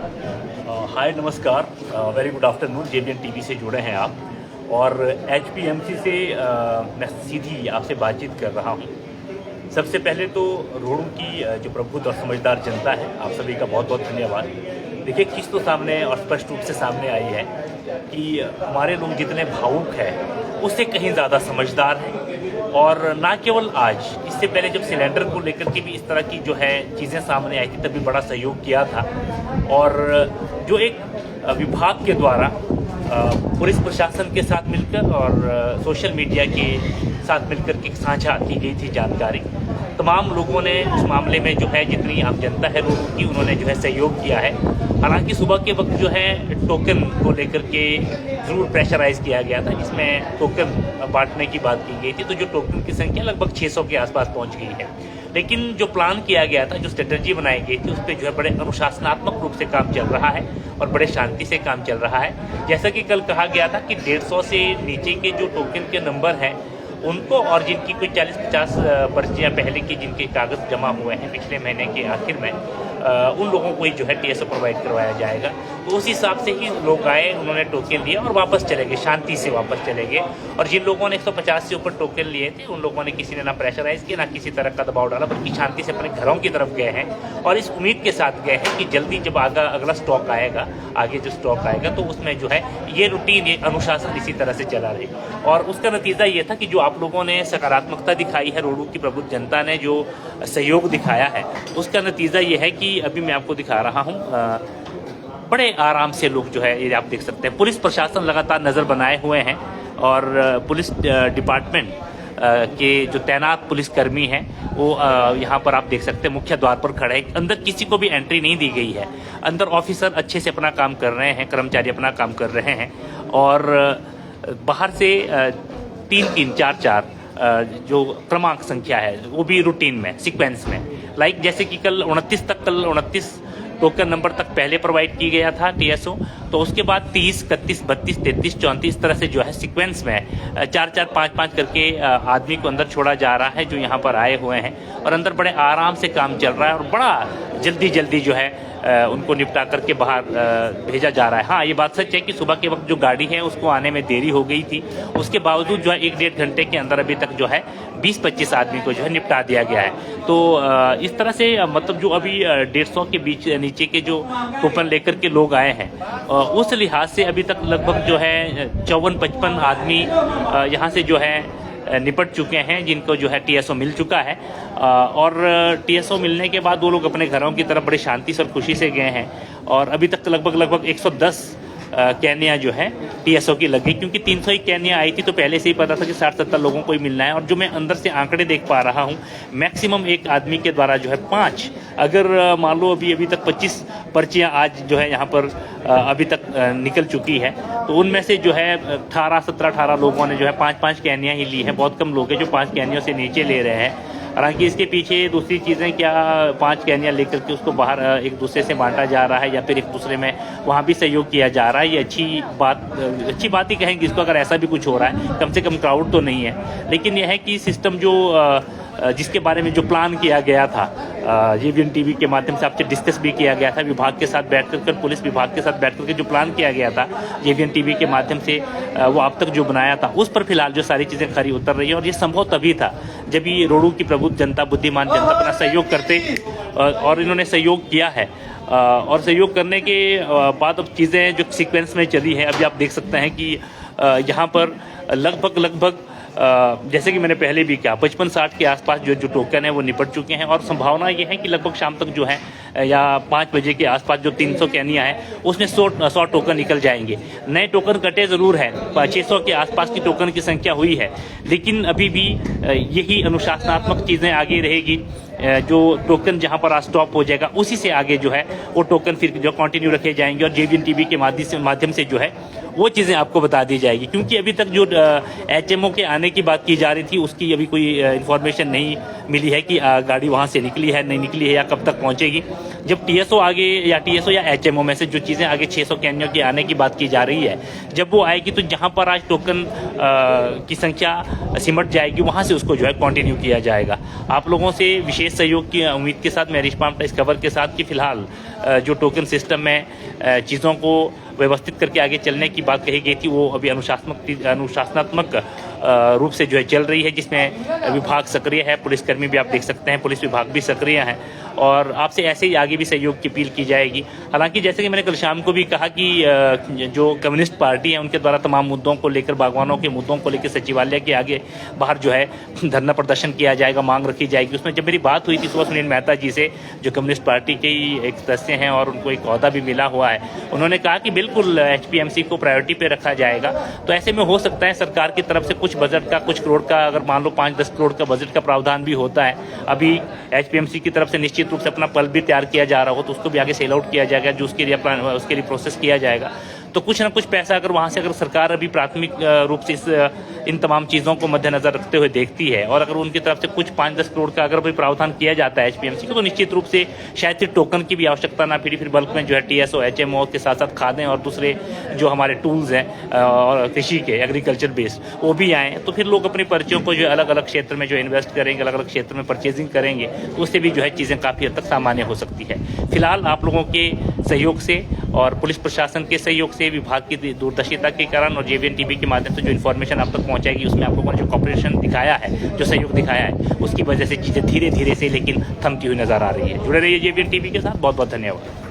हाय नमस्कार, very good afternoon. JBN TV से जुड़े हैं आप और एचपीएमसी से मैं सीधी आपसे बातचीत कर रहा हूं। सबसे पहले तो रोडों की जो प्रबुद्ध और समझदार जनता है, आप सभी का बहुत बहुत धन्यवाद। देखिए, चीज़ तो सामने और स्पष्ट रूप से सामने आई है कि हमारे लोग जितने भावुक हैं उससे कहीं ज़्यादा समझदार हैं। और ना केवल आज, इससे पहले जब सिलेंडर को लेकर के भी इस तरह की जो है चीज़ें सामने आई थी तभी बड़ा सहयोग किया था। और जो एक विभाग के द्वारा पुलिस प्रशासन के साथ मिलकर और सोशल मीडिया के साथ मिलकर के साझा की गई थी जानकारी, तमाम लोगों ने उस मामले में जो है जितनी आम जनता है लोगों की, उन्होंने जो है सहयोग किया है। हालांकि सुबह के वक्त जो है टोकन को लेकर के ज़रूर प्रेशराइज किया गया था, जिसमें टोकन बांटने की बात की गई थी। तो जो टोकन की संख्या लगभग 600 के आसपास पहुंच गई है। लेकिन जो प्लान किया गया था, जो स्ट्रेटजी बनाई गई थी, उस पर जो है बड़े अनुशासनात्मक रूप से काम चल रहा है और बड़े शांति से काम चल रहा है। जैसा कि कल कहा गया था कि 150 से नीचे के जो टोकन के नंबर हैं उनको, और जिनकी कोई 40-50 पर्चियाँ पहले की जिनके कागज़ जमा हुए हैं पिछले महीने के आखिर में, उन लोगों को ही जो है टीएसओ प्रोवाइड करवाया जाएगा। तो उस हिसाब से ही लोग आए, उन्होंने टोकन लिए और वापस चले गए, शांति से वापस चले गए। और जिन लोगों ने 150 से ऊपर टोकन लिए थे, उन लोगों ने किसी ने ना प्रेशराइज किया, ना किसी तरह का दबाव डाला, बल्कि शांति से अपने घरों की तरफ गए हैं। और इस उम्मीद के साथ गए हैं कि जल्दी जब अगला स्टॉक आएगा, आगे जो स्टॉक आएगा, तो उसमें जो है ये रूटीन, ये अनुशासन इसी तरह से चला रहे। और उसका नतीजा ये था कि जो आप लोगों ने सकारात्मकता दिखाई है, रोडू की प्रबुद्ध जनता ने जो सहयोग दिखाया है, उसका नतीजा ये है कि अभी मैं आपको दिखा रहा हूँ, बड़े आराम से लोग जो है, ये आप देख सकते हैं, पुलिस प्रशासन लगातार नज़र बनाए हुए हैं। और पुलिस डिपार्टमेंट के जो तैनात पुलिसकर्मी हैं वो यहाँ पर आप देख सकते हैं मुख्य द्वार पर खड़े हैं। अंदर किसी को भी एंट्री नहीं दी गई है। अंदर ऑफिसर अच्छे से अपना काम कर रहे हैं, कर्मचारी अपना काम कर रहे हैं। और बाहर से 3-3, 4-4 जो क्रमांक संख्या है वो भी रूटीन में, सीक्वेंस में, लाइक जैसे कि कल 29 टोकन नंबर तक पहले प्रोवाइड की गया था टीएसओ। तो उसके बाद 30, 31, 32, 33, 34 इस तरह से जो है सीक्वेंस में 4-4, 5-5 करके आदमी को अंदर छोड़ा जा रहा है जो यहाँ पर आए हुए हैं। और अंदर बड़े आराम से काम चल रहा है और बड़ा जल्दी जो है उनको निपटा करके बाहर भेजा जा रहा है। हाँ, ये बात सच है कि सुबह के वक्त जो गाड़ी है उसको आने में देरी हो गई थी। उसके बावजूद जो है 1-1.5 घंटे के अंदर अभी तक जो है 20-25 आदमी को जो है निपटा दिया गया है। तो इस तरह से मतलब जो अभी 150 के बीच नीचे के जो कूपन लेकर के लोग आए हैं, उस लिहाज से अभी तक लगभग जो है 54-55 आदमी यहाँ से जो है निपट चुके हैं, जिनको जो है टीएसओ मिल चुका है। और टीएसओ मिलने के बाद वो लोग अपने घरों की तरफ बड़ी शांति से और खुशी से गए हैं। और अभी तक लगभग 110 कैनियाँ जो है टीएसओ की लग गई, क्योंकि 300 ही कैनियाँ आई थी। तो पहले से ही पता था कि 60-70 लोगों को ही मिलना है। और जो मैं अंदर से आंकड़े देख पा रहा हूँ, मैक्सिमम एक आदमी के द्वारा जो है 5, अगर मान लो अभी तक 25 पर्चियाँ आज जो है यहाँ पर अभी तक निकल चुकी है, तो उनमें से जो है 17-18 लोगों ने जो है 5-5 कैनियाँ ही ली हैं। बहुत कम लोग हैं जो 5 कैनियों से नीचे ले रहे हैं। हालांकि इसके पीछे दूसरी चीज़ें, क्या 5 कैनियाँ लेकर के उसको बाहर एक दूसरे से बांटा जा रहा है या फिर एक दूसरे में वहाँ भी सहयोग किया जा रहा है, ये अच्छी बात ही कहेंगे इसको, अगर ऐसा भी कुछ हो रहा है। कम से कम क्राउड तो नहीं है। लेकिन यह है कि सिस्टम जो जिसके बारे में जो प्लान किया गया था, जेबीएन टीवी के माध्यम से आपसे डिस्कस भी किया गया था, विभाग के साथ बैठ कर पुलिस विभाग के साथ बैठ करके जो प्लान किया गया था जेबीएन टीवी के माध्यम से, वो अब तक जो बनाया था, उस पर फिलहाल जो सारी चीज़ें खरी उतर रही है। और ये संभव तभी था जब ये रोडू की प्रबुद्ध जनता, बुद्धिमान जनता अपना सहयोग करते, और इन्होंने सहयोग किया है। और सहयोग करने के बाद अब चीज़ें जो सीक्वेंस में चली है, अभी आप देख सकते हैं कि यहाँ पर लगभग जैसे कि मैंने पहले भी कहा, 55-60 के आसपास जो टोकन है वो निपट चुके हैं। और संभावना ये है कि लगभग शाम तक जो है, या 5 बजे के आसपास जो 300 कैनियाँ हैं उसमें 100 टोकन निकल जाएंगे। नए टोकन कटे ज़रूर हैं, 600 के आसपास की टोकन की संख्या हुई है। लेकिन अभी भी यही अनुशासनात्मक चीज़ें आगे रहेगी। जो टोकन जहां पर आज स्टॉप हो जाएगा, उसी से आगे जो है वो टोकन फिर जो कंटिन्यू रखे जाएंगे। और जेबीएन टीवी के माध्यम से जो है वो चीज़ें आपको बता दी जाएगी। क्योंकि अभी तक जो एचएमओ के आने की बात की जा रही थी, उसकी अभी कोई इन्फॉर्मेशन नहीं मिली है कि गाड़ी वहाँ से निकली है, नहीं निकली है, या कब तक पहुँचेगी। जब टीएसओ या एचएमओ में से जो चीज़ें आगे 600 कैनियों के आने की बात की जा रही है, जब वो आएगी तो जहाँ पर आज टोकन की संख्या सिमट जाएगी, वहाँ से उसको जो है कंटिन्यू किया जाएगा। आप लोगों से विशेष सहयोग की उम्मीद के साथ मैं हरीश पांवटा इस खबर के साथ कि फिलहाल जो टोकन सिस्टम में चीज़ों को व्यवस्थित करके आगे चलने की बात कही गई थी, वो अभी अनुशासनात्मक रूप से जो है चल रही है, जिसमें विभाग सक्रिय है। पुलिसकर्मी भी आप देख सकते हैं, पुलिस विभाग भी सक्रिय है और आपसे ऐसे ही आगे भी सहयोग की अपील की जाएगी। हालांकि जैसे कि मैंने कल शाम को भी कहा कि जो कम्युनिस्ट पार्टी है उनके द्वारा तमाम मुद्दों को लेकर, बागवानों के मुद्दों को लेकर सचिवालय के आगे बाहर जो है धरना प्रदर्शन किया जाएगा, मांग रखी जाएगी। उसमें जब मेरी बात हुई थी सुबह सुनील मेहता जी से, जो कम्युनिस्ट पार्टी के ही एक सदस्य हैं और उनको एक ओहदा भी मिला हुआ है, उन्होंने कहा कि बिल्कुल HPMC को प्रायोरिटी पे रखा जाएगा। तो ऐसे में हो सकता है सरकार की तरफ से कुछ बजट का, कुछ करोड़ का, अगर मान लो 5-10 करोड़ का बजट का प्रावधान भी होता है, अभी HPMC की तरफ से निश्चित रूप से अपना पल भी तैयार किया जा रहा हो तो उसको भी आगे सेल आउट किया जाएगा, जो उसके लिए प्रोसेस किया जाएगा। तो कुछ ना कुछ पैसा अगर वहाँ से अगर सरकार अभी प्राथमिक रूप से इन तमाम चीज़ों को मद्देनजर रखते हुए देखती है और अगर उनकी तरफ से कुछ 5-10 करोड़ का अगर भी प्रावधान किया जाता है HPMC को, तो निश्चित रूप से शायद फिर टोकन की भी आवश्यकता ना फिर बल्क में जो है TSO, HMO के साथ साथ खादें और दूसरे जो हमारे टूल्स हैं और कृषि के एग्रीकल्चर बेस्ड, वो भी आएँ। तो फिर लोग अपनी पर्चियों को जो अलग अलग क्षेत्र में जो इन्वेस्ट करेंगे, अलग अलग क्षेत्र में परचेजिंग करेंगे, तो उससे भी जो है चीज़ें काफ़ी हद तक सामान्य हो सकती है। फिलहाल आप लोगों के सहयोग से और पुलिस प्रशासन के सहयोग से, विभाग की दूरदर्शिता के कारण और JVN TV के माध्यम से जो इन्फॉर्मेशन आप तक पहुंचाएगी, उसमें आप लोगों ने जो कॉपरेशन दिखाया है, जो सहयोग दिखाया है, उसकी वजह से चीज़ें धीरे धीरे से लेकिन थमती हुई नजर आ रही है। जुड़े रहिए JVN TV के साथ। बहुत बहुत धन्यवाद।